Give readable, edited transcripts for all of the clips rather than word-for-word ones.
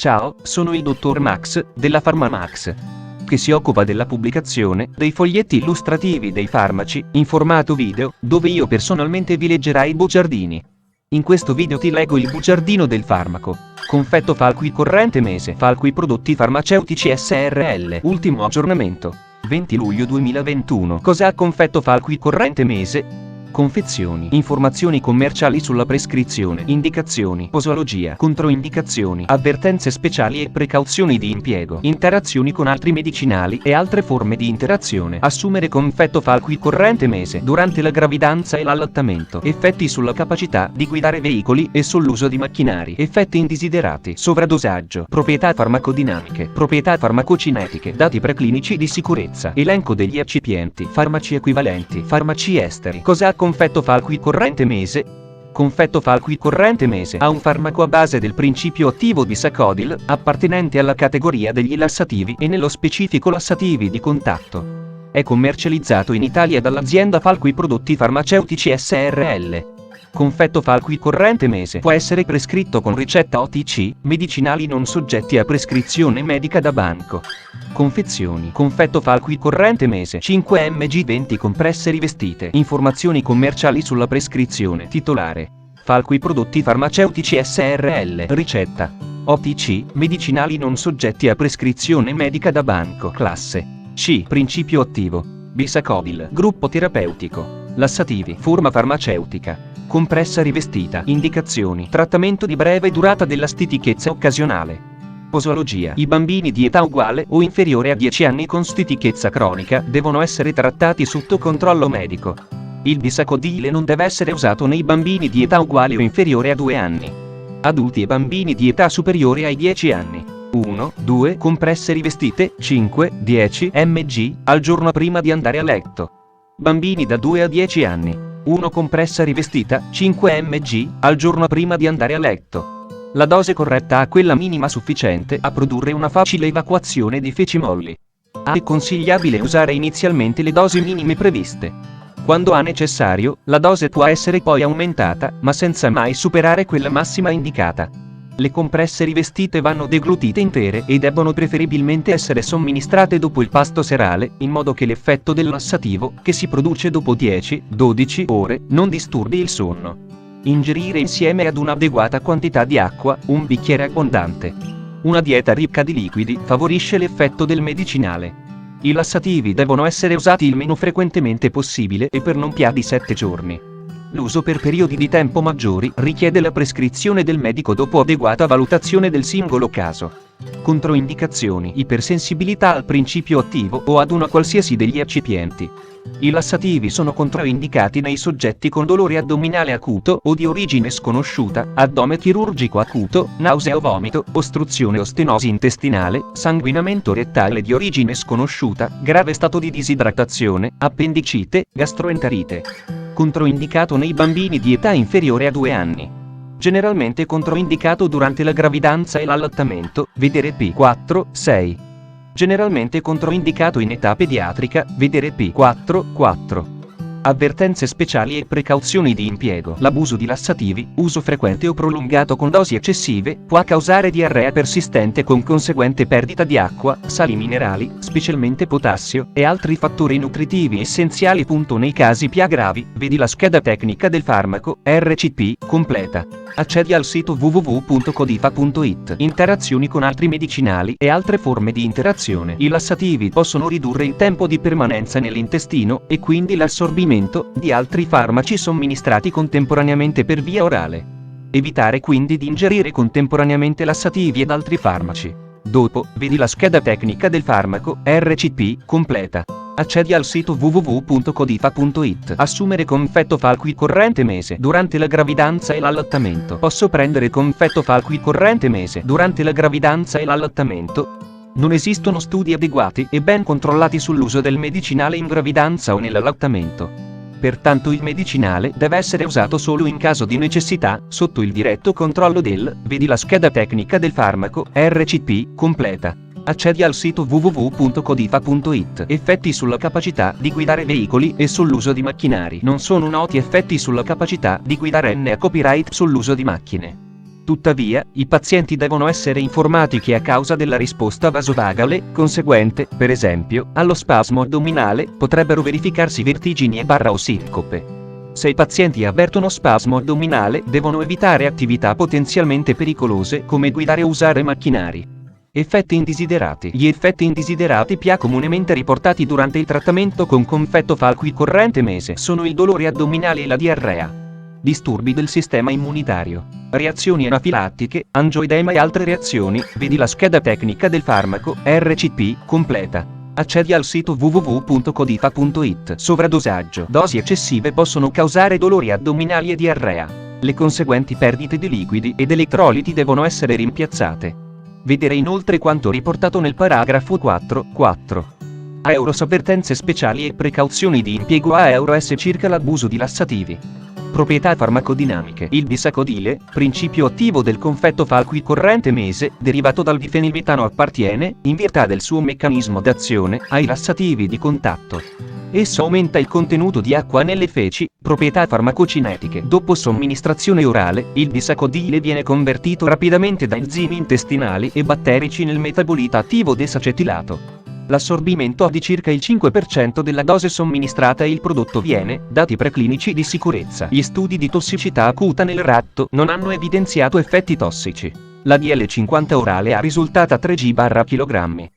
Ciao, sono il dottor Max, della PharmaMax, che si occupa della pubblicazione dei foglietti illustrativi dei farmaci, in formato video, dove io personalmente vi leggerai i bugiardini. In questo video ti leggo il bugiardino del farmaco. Confetto Falqui corrente mese Falqui prodotti farmaceutici SRL. Ultimo aggiornamento. 20 luglio 2021. Cos'ha confetto Falqui corrente mese? Confezioni, informazioni commerciali sulla prescrizione, indicazioni, posologia, controindicazioni, avvertenze speciali e precauzioni di impiego, interazioni con altri medicinali e altre forme di interazione. Assumere confetto Falqui corrente mese durante la gravidanza e l'allattamento. Effetti sulla capacità di guidare veicoli e sull'uso di macchinari. Effetti indesiderati. Sovradosaggio. Proprietà farmacodinamiche. Proprietà farmacocinetiche. Dati preclinici di sicurezza. Elenco degli eccipienti. Farmaci equivalenti. Farmaci esteri. Cos'ha confetto Falqui corrente mese? Confetto Falqui corrente mese ha un farmaco a base del principio attivo Bisacodil, appartenente alla categoria degli lassativi e nello specifico lassativi di contatto. È commercializzato in Italia dall'azienda Falqui Prodotti Farmaceutici SRL. Confetto Falqui corrente mese può essere prescritto con ricetta OTC, medicinali non soggetti a prescrizione medica da banco. Confezioni. Confetto Falqui corrente mese 5 mg 20 compresse rivestite. Informazioni commerciali sulla prescrizione. Titolare: Falqui Prodotti Farmaceutici SRL. Ricetta: OTC, medicinali non soggetti a prescrizione medica da banco. Classe C. Principio attivo Bisacodil. Gruppo terapeutico lassativi. Forma farmaceutica compressa rivestita. Indicazioni: trattamento di breve durata della stitichezza occasionale. Posologia: i bambini di età uguale o inferiore a 10 anni con stitichezza cronica devono essere trattati sotto controllo medico. Il Bisacodile non deve essere usato nei bambini di età uguale o inferiore a 2 anni. Adulti e bambini di età superiore ai 10 anni. 1, 2 compresse rivestite 5-10 mg al giorno prima di andare a letto. Bambini da 2 a 10 anni. 1 compressa rivestita 5 mg al giorno prima di andare a letto. La dose corretta è quella minima sufficiente a produrre una facile evacuazione di feci molli. È consigliabile usare inizialmente le dosi minime previste. Quando è necessario, la dose può essere poi aumentata, ma senza mai superare quella massima indicata. Le compresse rivestite vanno deglutite intere e debbono preferibilmente essere somministrate dopo il pasto serale, in modo che l'effetto del lassativo, che si produce dopo 10-12 ore, non disturbi il sonno. Ingerire insieme ad un'adeguata quantità di acqua, un bicchiere abbondante. Una dieta ricca di liquidi favorisce l'effetto del medicinale. I lassativi devono essere usati il meno frequentemente possibile e per non più di 7 giorni. L'uso per periodi di tempo maggiori richiede la prescrizione del medico dopo adeguata valutazione del singolo caso. Controindicazioni: ipersensibilità al principio attivo o ad una qualsiasi degli eccipienti. I lassativi sono controindicati nei soggetti con dolore addominale acuto o di origine sconosciuta, addome chirurgico acuto, nausea o vomito, ostruzione o stenosi intestinale, sanguinamento rettale di origine sconosciuta, grave stato di disidratazione, appendicite, gastroenterite. Controindicato nei bambini di età inferiore a 2 anni. Generalmente controindicato durante la gravidanza e l'allattamento, vedere P4-6. Generalmente controindicato in età pediatrica, vedere P4-4. Avvertenze speciali e precauzioni di impiego. L'abuso di lassativi, uso frequente o prolungato con dosi eccessive, può causare diarrea persistente con conseguente perdita di acqua, sali minerali, specialmente potassio, e altri fattori nutritivi essenziali. Nei casi più gravi, vedi la scheda tecnica del farmaco, RCP, completa. Accedi al sito www.codifa.it. Interazioni con altri medicinali e altre forme di interazione. I lassativi possono ridurre il tempo di permanenza nell'intestino e quindi l'assorbimento di altri farmaci somministrati contemporaneamente per via orale. Evitare quindi di ingerire contemporaneamente lassativi ed altri farmaci. Dopo, vedi la scheda tecnica del farmaco, RCP, completa. Accedi al sito www.codifa.it. Assumere confetto Falqui corrente mese durante la gravidanza e l'allattamento. Posso prendere confetto Falqui corrente mese durante la gravidanza e l'allattamento? Non esistono studi adeguati e ben controllati sull'uso del medicinale in gravidanza o nell'allattamento. Pertanto il medicinale deve essere usato solo in caso di necessità, sotto il diretto controllo vedi la scheda tecnica del farmaco, RCP, completa. Accedi al sito www.codifa.it. Effetti sulla capacità di guidare veicoli e sull'uso di macchinari. Non sono noti effetti sulla capacità di guidare a copyright sull'uso di macchine. Tuttavia, i pazienti devono essere informati che a causa della risposta vasovagale, conseguente, per esempio, allo spasmo addominale, potrebbero verificarsi vertigini e/o sincope. Se i pazienti avvertono spasmo addominale, devono evitare attività potenzialmente pericolose come guidare o usare macchinari. Effetti indesiderati. Gli effetti indesiderati più comunemente riportati durante il trattamento con confetto falco corrente mese sono il dolore addominale e la diarrea. Disturbi del sistema immunitario. Reazioni anafilattiche, angioedema e altre reazioni, vedi la scheda tecnica del farmaco, RCP, completa. Accedi al sito www.codifa.it. Sovradosaggio. Dosi eccessive possono causare dolori addominali e diarrea. Le conseguenti perdite di liquidi ed elettroliti devono essere rimpiazzate. Vedere inoltre quanto riportato nel paragrafo 4.4. AEUROS avvertenze speciali e precauzioni di impiego AEUROS circa l'abuso di lassativi. Proprietà farmacodinamiche. Il bisacodile, principio attivo del confetto falco corrente mese, derivato dal difenilmetano appartiene, in virtù del suo meccanismo d'azione, ai lassativi di contatto. Esso aumenta il contenuto di acqua nelle feci, proprietà farmacocinetiche. Dopo somministrazione orale, il bisacodile viene convertito rapidamente da enzimi intestinali e batterici nel metabolita attivo desacetilato. L'assorbimento di circa il 5% della dose somministrata e il prodotto viene, dati preclinici di sicurezza. Gli studi di tossicità acuta nel ratto non hanno evidenziato effetti tossici. La DL50 orale ha risultata 3 g/kg.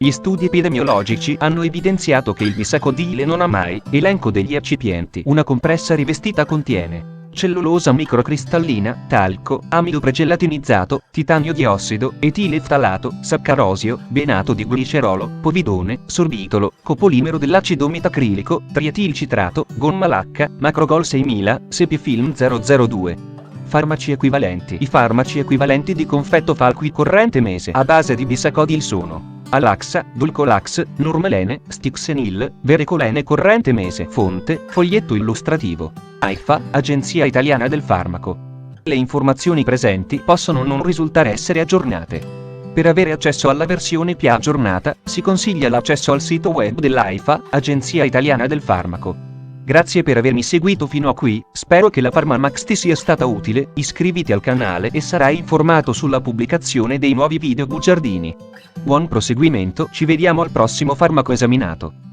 Gli studi epidemiologici hanno evidenziato che il bisacodile non ha mai, elenco degli eccipienti, una compressa rivestita contiene cellulosa microcristallina, talco, amido pregelatinizzato, titanio diossido, etile ftalato, saccarosio, benato di glicerolo, povidone, sorbitolo, copolimero dell'acido metacrilico, triatilcitrato, gomma lacca, macrogol 6000, sepifilm 002. Farmaci equivalenti. I farmaci equivalenti di confetto falco corrente mese a base di bisacodil sono Alaxa, Dulcolax, Nurmelene, Stixenil, Verecolene corrente mese. Fonte, foglietto illustrativo. AIFA, Agenzia Italiana del Farmaco. Le informazioni presenti possono non risultare essere aggiornate. Per avere accesso alla versione più aggiornata, si consiglia l'accesso al sito web dell'AIFA, Agenzia Italiana del Farmaco. Grazie per avermi seguito fino a qui, spero che la PharmaMax ti sia stata utile, iscriviti al canale e sarai informato sulla pubblicazione dei nuovi video bugiardini. Buon proseguimento, ci vediamo al prossimo farmaco esaminato.